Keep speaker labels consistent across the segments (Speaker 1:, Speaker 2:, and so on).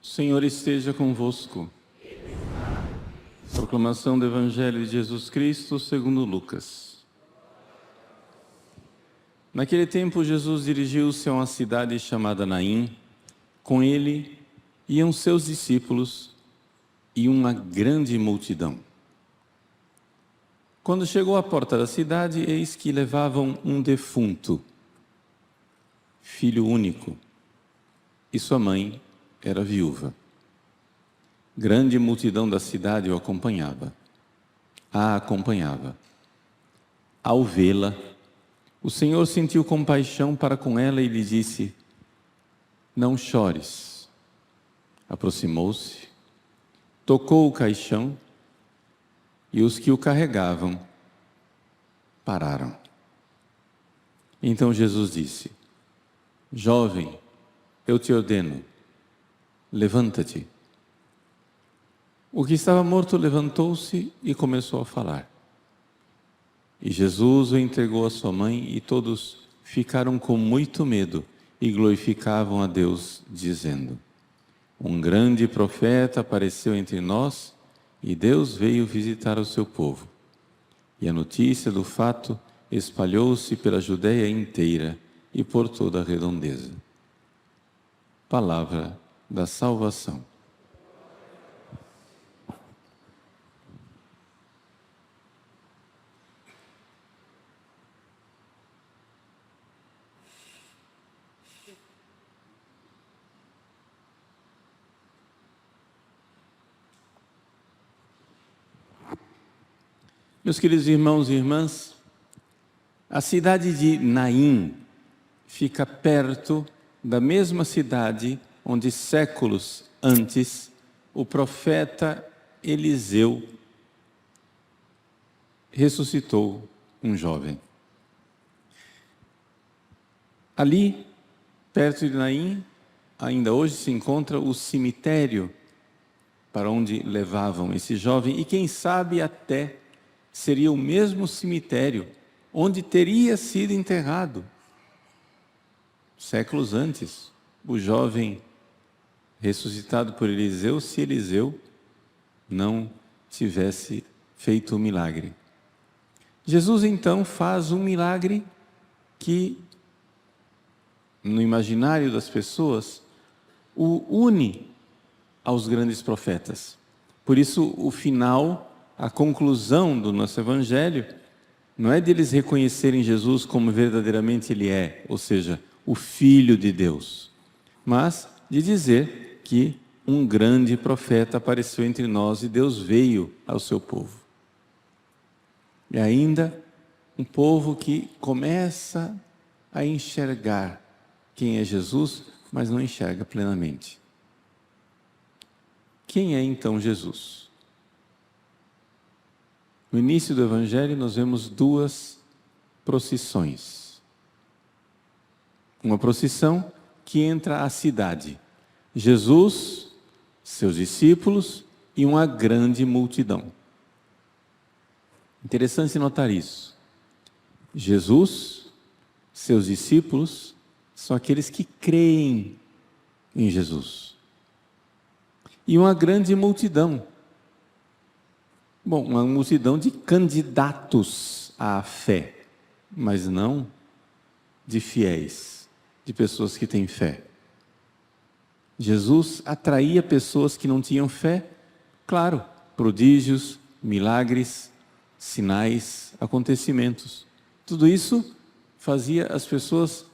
Speaker 1: O Senhor esteja convosco. Proclamação do Evangelho de Jesus Cristo segundo Lucas. Naquele tempo, Jesus dirigiu-se a uma cidade chamada Naim. Com ele iam seus discípulos e uma grande multidão. Quando chegou à porta da cidade, eis que levavam um defunto, filho único, e sua mãe era viúva. Grande multidão da cidade a acompanhava. Ao vê-la, o Senhor sentiu compaixão para com ela e lhe disse: não chores. Aproximou-se, tocou o caixão e os que o carregavam pararam. Então Jesus disse: jovem, eu te ordeno, levanta-te. O que estava morto levantou-se e começou a falar. E Jesus o entregou à sua mãe e todos ficaram com muito medo e glorificavam a Deus, dizendo: um grande profeta apareceu entre nós e Deus veio visitar o seu povo. E a notícia do fato espalhou-se pela Judeia inteira e por toda a redondeza. Palavra da salvação. Meus queridos irmãos e irmãs, a cidade de Naim fica perto da mesma cidade onde séculos antes o profeta Eliseu ressuscitou um jovem. Ali, perto de Naim, ainda hoje se encontra o cemitério para onde levavam esse jovem e quem sabe até seria o mesmo cemitério onde teria sido enterrado séculos antes o jovem ressuscitado por Eliseu, se Eliseu não tivesse feito o milagre. Jesus então faz um milagre que, no imaginário das pessoas, o une aos grandes profetas. Por isso, o final, a conclusão do nosso Evangelho, não é de eles reconhecerem Jesus como verdadeiramente Ele é, ou seja, o Filho de Deus, mas de dizer que um grande profeta apareceu entre nós e Deus veio ao seu povo. E ainda um povo que começa a enxergar quem é Jesus, mas não enxerga plenamente. Quem é então Jesus? No início do Evangelho nós vemos duas procissões. Uma procissão que entra à cidade. Jesus, seus discípulos e uma grande multidão. Interessante notar isso. Jesus, seus discípulos, são aqueles que creem em Jesus. E uma grande multidão. Bom, uma multidão de candidatos à fé, mas não de fiéis, de pessoas que têm fé. Jesus atraía pessoas que não tinham fé, claro, prodígios, milagres, sinais, acontecimentos. Tudo isso fazia as pessoas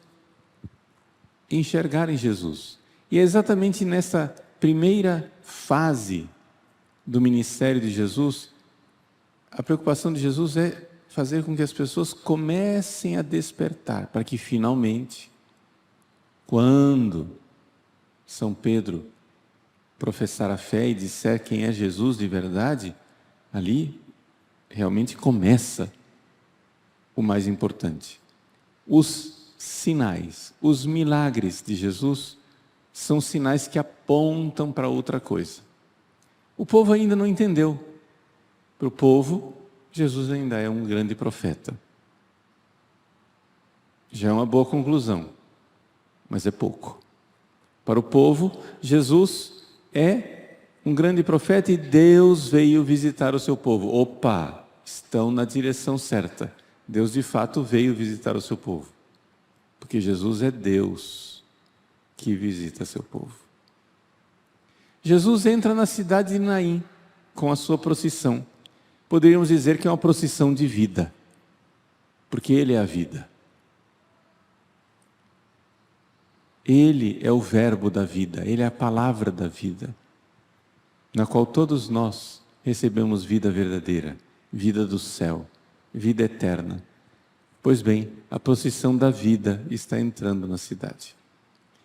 Speaker 1: enxergarem Jesus. E é exatamente nessa primeira fase do ministério de Jesus, a preocupação de Jesus é fazer com que as pessoas comecem a despertar, para que finalmente, quando São Pedro professar a fé e disser quem é Jesus de verdade, ali realmente começa o mais importante. Os sinais, os milagres de Jesus são sinais que apontam para outra coisa. O povo ainda não entendeu. Para o povo, Jesus ainda é um grande profeta. Já é uma boa conclusão, mas é pouco. Para o povo, Jesus é um grande profeta e Deus veio visitar o seu povo. Opa, estão na direção certa. Deus de fato veio visitar o seu povo. Porque Jesus é Deus que visita seu povo. Jesus entra na cidade de Naim com a sua procissão. Poderíamos dizer que é uma procissão de vida, porque Ele é a vida. Ele é o verbo da vida, Ele é a palavra da vida, na qual todos nós recebemos vida verdadeira, vida do céu, vida eterna. Pois bem, a procissão da vida está entrando na cidade.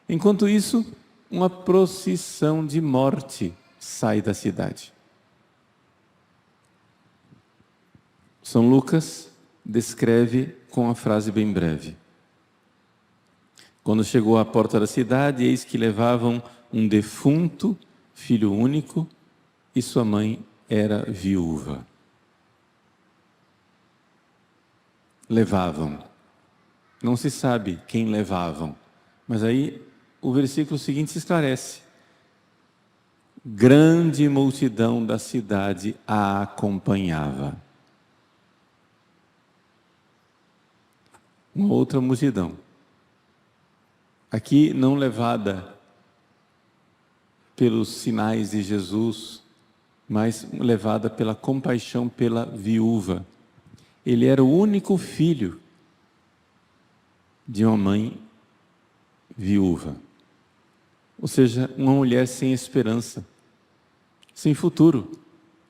Speaker 1: Enquanto isso, uma procissão de morte sai da cidade. São Lucas descreve com a frase bem breve. Quando chegou à porta da cidade, eis que levavam um defunto, filho único, e sua mãe era viúva. Levavam. Não se sabe quem levavam, mas aí o versículo seguinte se esclarece. Grande multidão da cidade a acompanhava. Uma outra multidão. Aqui não levada pelos sinais de Jesus, mas levada pela compaixão pela viúva. Ele era o único filho de uma mãe viúva. Ou seja, uma mulher sem esperança, sem futuro.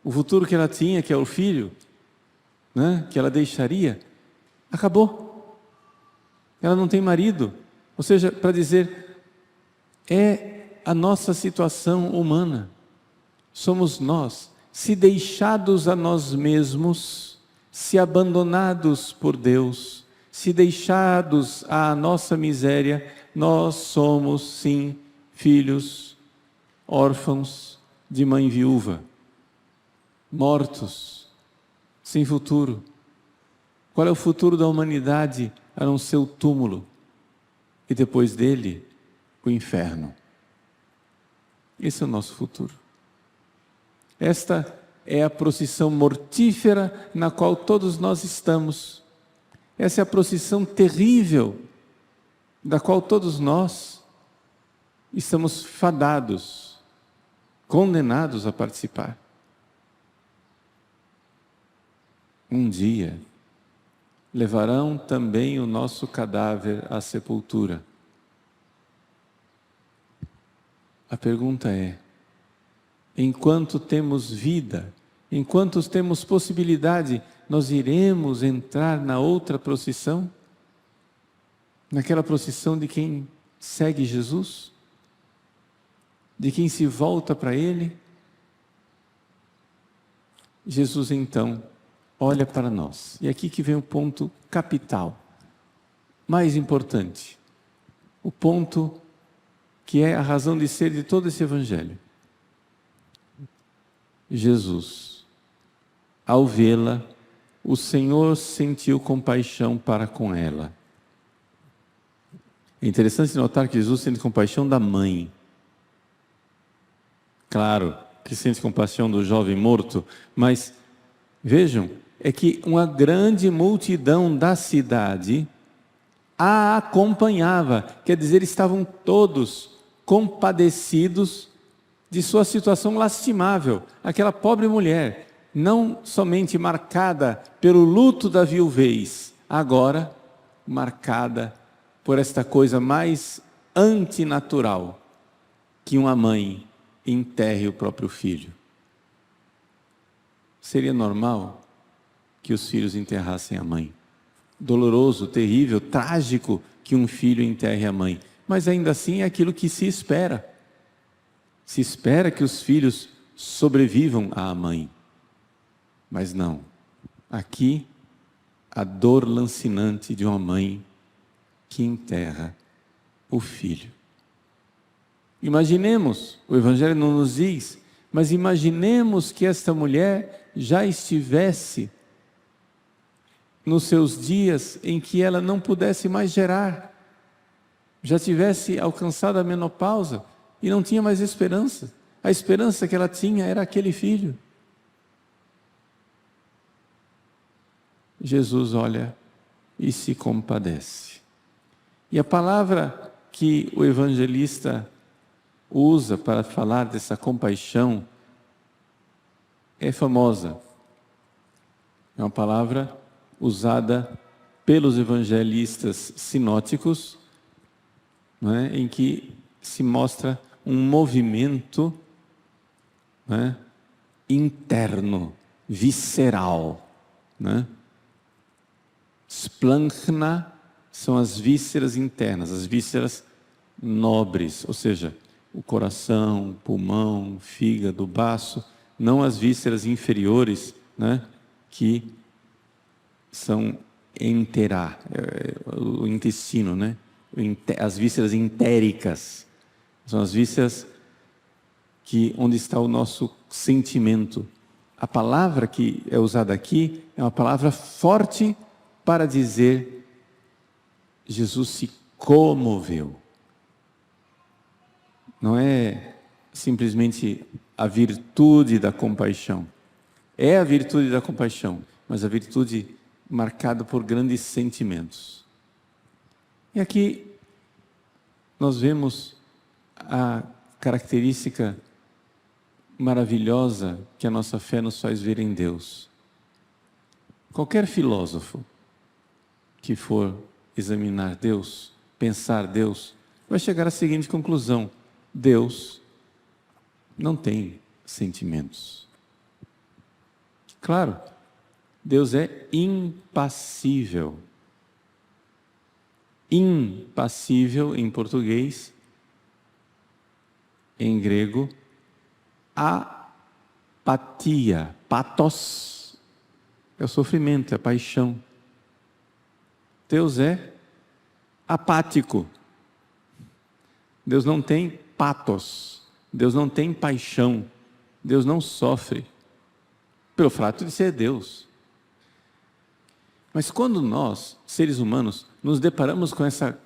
Speaker 1: O futuro que ela tinha, que é o filho, né, que ela deixaria, acabou. Ela não tem marido. Ou seja, para dizer, é a nossa situação humana. Somos nós, se deixados a nós mesmos, se abandonados por Deus, se deixados à nossa miséria, nós somos, sim, filhos órfãos de mãe viúva, mortos, sem futuro. Qual é o futuro da humanidade a não ser o túmulo? E depois dele, o inferno. Esse é o nosso futuro. Esta é a procissão mortífera na qual todos nós estamos. Essa é a procissão terrível da qual todos nós estamos fadados, condenados a participar. Um dia, levarão também o nosso cadáver à sepultura. A pergunta é, enquanto temos vida, enquanto temos possibilidade, nós iremos entrar na outra procissão? Naquela procissão de quem segue Jesus? De quem se volta para Ele? Jesus então olha para nós. E aqui que vem o ponto capital, mais importante. O ponto que é a razão de ser de todo esse evangelho. Jesus, ao vê-la, o Senhor sentiu compaixão para com ela. É interessante notar que Jesus sente compaixão da mãe. Claro que sente compaixão do jovem morto, mas vejam, é que uma grande multidão da cidade a acompanhava, quer dizer, estavam todos compadecidos de sua situação lastimável. Aquela pobre mulher, não somente marcada pelo luto da viuvez, agora marcada por esta coisa mais antinatural, que uma mãe enterre o próprio filho. Seria normal que os filhos enterrassem a mãe. Doloroso, terrível, trágico que um filho enterre a mãe. Mas ainda assim é aquilo que se espera. Se espera que os filhos sobrevivam à mãe. Mas não. Aqui, a dor lancinante de uma mãe que enterra o filho. Imaginemos, o Evangelho não nos diz, mas imaginemos que esta mulher já estivesse nos seus dias em que ela não pudesse mais gerar, já tivesse alcançado a menopausa e não tinha mais esperança. A esperança que ela tinha era aquele filho. Jesus olha e se compadece. E a palavra que o evangelista usa para falar dessa compaixão é famosa. É uma palavra usada pelos evangelistas sinóticos, não é? Em que se mostra um movimento, não é? Interno, visceral, não é? Splanchna são as vísceras internas, as vísceras nobres, ou seja, o coração, o pulmão, o fígado, o baço, não as vísceras inferiores, né, que são enterar, o intestino, né, as vísceras entéricas, são as vísceras onde está o nosso sentimento. A palavra que é usada aqui é uma palavra forte para dizer Jesus se comoveu. Não é simplesmente a virtude da compaixão. É a virtude da compaixão, mas a virtude marcada por grandes sentimentos. E aqui nós vemos a característica maravilhosa que a nossa fé nos faz ver em Deus. Qualquer filósofo que for examinar Deus, pensar Deus, vai chegar à seguinte conclusão: Deus não tem sentimentos. Claro, Deus é impassível. Impassível em português, em grego, apatia, patos, é o sofrimento, é a paixão. Deus é apático. Deus não tem patos, Deus não tem paixão, Deus não sofre, pelo fato de ser Deus. Mas quando nós, seres humanos, nos deparamos com essa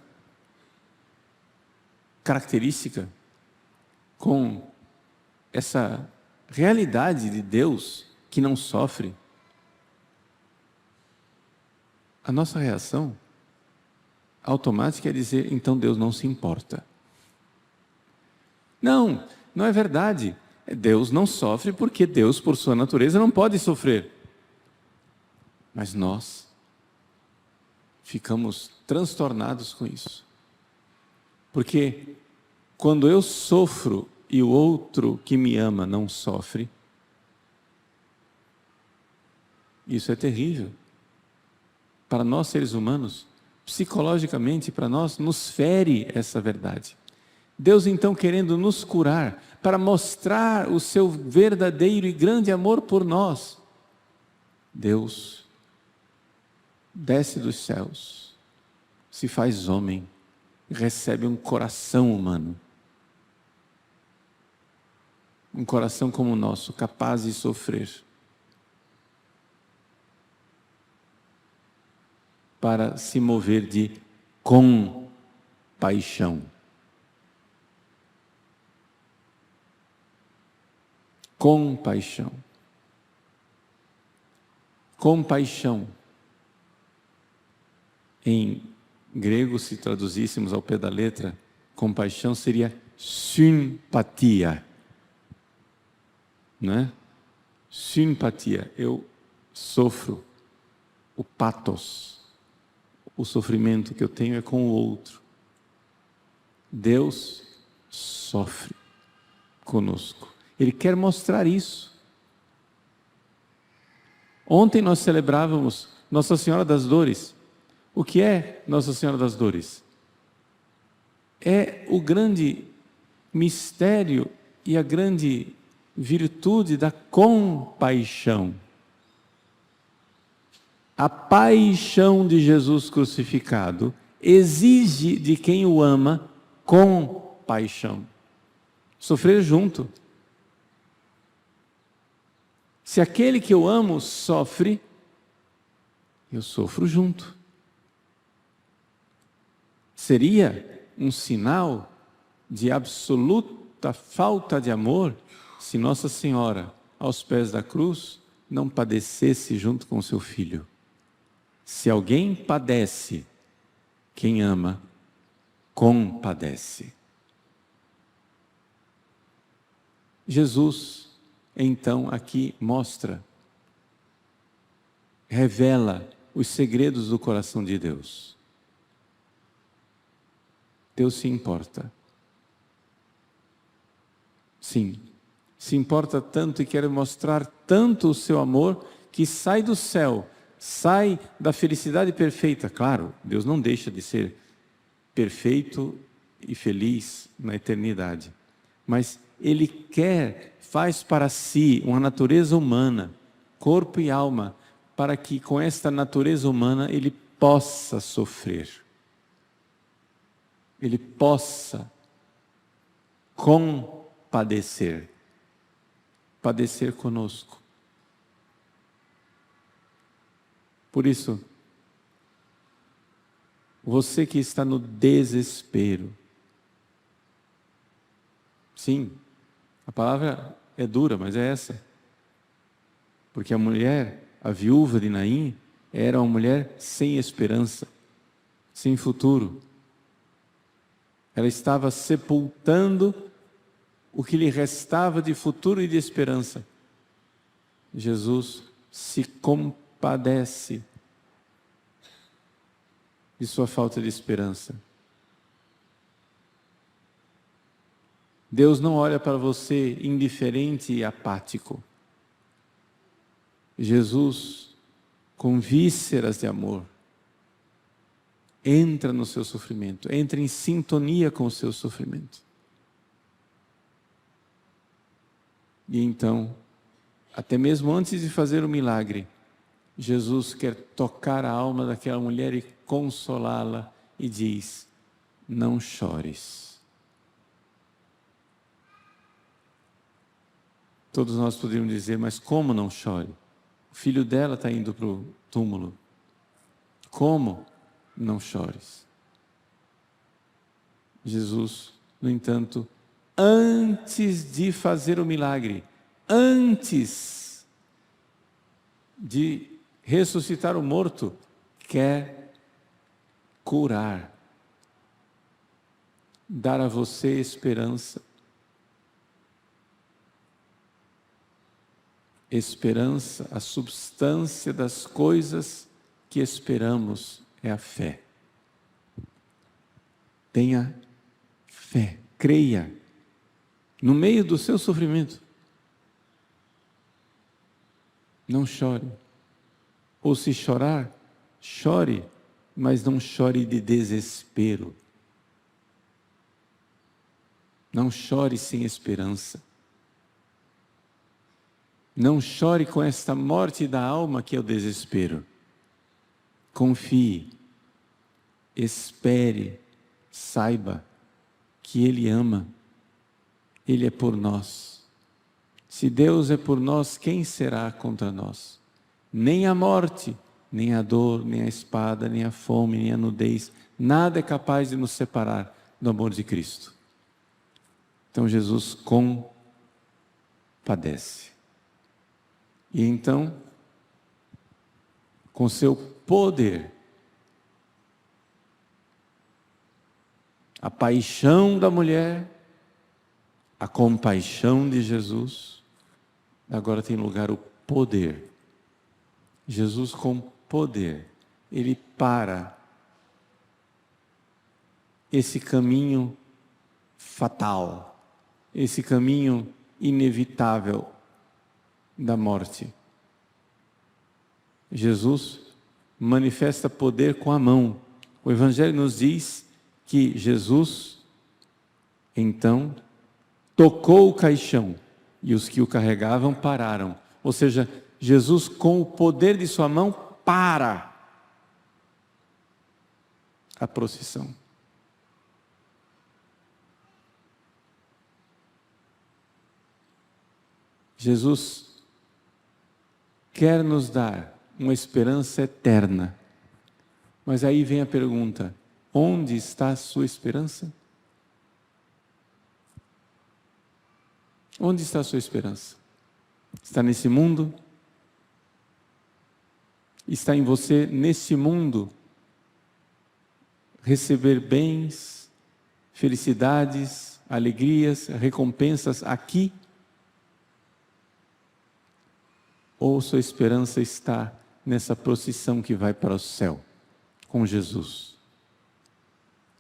Speaker 1: característica, com essa realidade de Deus que não sofre, a nossa reação automática é dizer: então Deus não se importa. Não, não é verdade. Deus não sofre porque Deus, por sua natureza, não pode sofrer. Mas nós ficamos transtornados com isso. Porque quando eu sofro e o outro que me ama não sofre, isso é terrível. Para nós, seres humanos, psicologicamente, para nós, nos fere essa verdade. Deus, então, querendo nos curar, para mostrar o seu verdadeiro e grande amor por nós, Deus desce dos céus, se faz homem, recebe um coração humano. Um coração como o nosso, capaz de sofrer. Para se mover de compaixão. Compaixão. Compaixão. Em grego, se traduzíssemos ao pé da letra, compaixão seria simpatia. Não é? Simpatia. Eu sofro o patos. O sofrimento que eu tenho é com o outro. Deus sofre conosco. Ele quer mostrar isso. Ontem nós celebrávamos Nossa Senhora das Dores. O que é Nossa Senhora das Dores? É o grande mistério e a grande virtude da compaixão. A paixão de Jesus crucificado exige de quem o ama compaixão. Sofrer junto. Se aquele que eu amo sofre, eu sofro junto. Seria um sinal de absoluta falta de amor se Nossa Senhora, aos pés da cruz, não padecesse junto com seu filho. Se alguém padece, quem ama, compadece. Jesus, então, aqui mostra, revela os segredos do coração de Deus. Deus se importa. Sim, se importa tanto e quer mostrar tanto o seu amor que sai do céu, sai da felicidade perfeita. Claro, Deus não deixa de ser perfeito e feliz na eternidade, mas Ele faz para si uma natureza humana, corpo e alma, para que com esta natureza humana Ele possa sofrer. Ele possa compadecer, padecer conosco. Por isso, você que está no desespero, sim, a palavra é dura, mas é essa. Porque a mulher, a viúva de Naim, era uma mulher sem esperança, sem futuro. Ela estava sepultando o que lhe restava de futuro e de esperança. Jesus se compadece de sua falta de esperança. Deus não olha para você indiferente e apático. Jesus, com vísceras de amor, entra no seu sofrimento, entra em sintonia com o seu sofrimento. E então, até mesmo antes de fazer o milagre, Jesus quer tocar a alma daquela mulher e consolá-la e diz: não chores. Todos nós poderíamos dizer, mas como não chore? O filho dela está indo para o túmulo. Como não chores? Jesus, no entanto, antes de fazer o milagre, antes de ressuscitar o morto, quer curar, dar a você esperança. Esperança, a substância das coisas que esperamos é a fé. Tenha fé, creia, no meio do seu sofrimento. Não chore. Ou se chorar, chore, mas não chore de desespero. Não chore sem esperança. Não chore com esta morte da alma que é o desespero. Confie, espere, saiba que Ele ama, Ele é por nós. Se Deus é por nós, quem será contra nós? Nem a morte, nem a dor, nem a espada, nem a fome, nem a nudez, nada é capaz de nos separar do amor de Cristo. Então Jesus compadece. E então, com seu poder, a paixão da mulher, a compaixão de Jesus, agora tem lugar o poder. Jesus com poder, Ele para esse caminho fatal, esse caminho inevitável da morte. Jesus manifesta poder com a mão. O Evangelho nos diz que Jesus, então, tocou o caixão e os que o carregavam pararam. Ou seja, Jesus, com o poder de sua mão, para a procissão. Jesus quer nos dar uma esperança eterna. Mas aí vem a pergunta: onde está a sua esperança? Onde está a sua esperança? Está nesse mundo? Está em você, nesse mundo, receber bens, felicidades, alegrias, recompensas aqui? Ou sua esperança está nessa procissão que vai para o céu, com Jesus?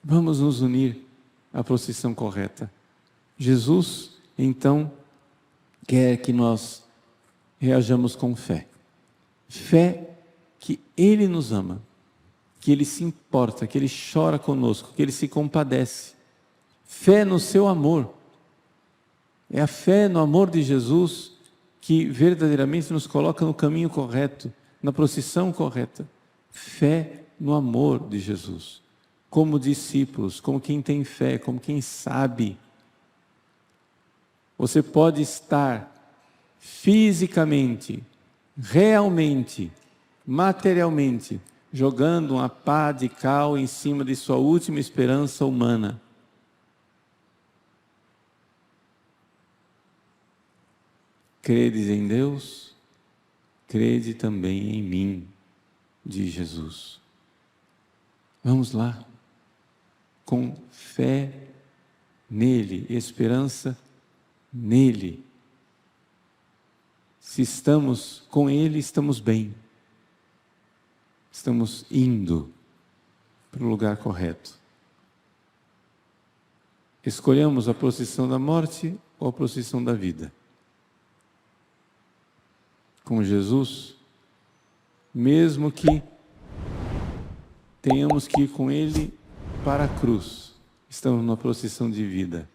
Speaker 1: Vamos nos unir à procissão correta. Jesus, então, quer que nós reajamos com fé. Fé que Ele nos ama, que Ele se importa, que Ele chora conosco, que Ele se compadece. Fé no seu amor. É a fé no amor de Jesus que verdadeiramente nos coloca no caminho correto, na procissão correta. Fé no amor de Jesus. Como discípulos, como quem tem fé, como quem sabe. Você pode estar fisicamente, realmente, materialmente, jogando uma pá de cal em cima de sua última esperança humana. Credes em Deus, crede também em mim, diz Jesus. Vamos lá, com fé nele, esperança nele. Se estamos com ele, estamos bem. Estamos indo para o lugar correto. Escolhamos a procissão da morte ou a procissão da vida. Com Jesus, mesmo que tenhamos que ir com Ele para a cruz, estamos numa procissão de vida,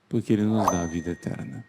Speaker 1: porque Ele nos dá a vida eterna.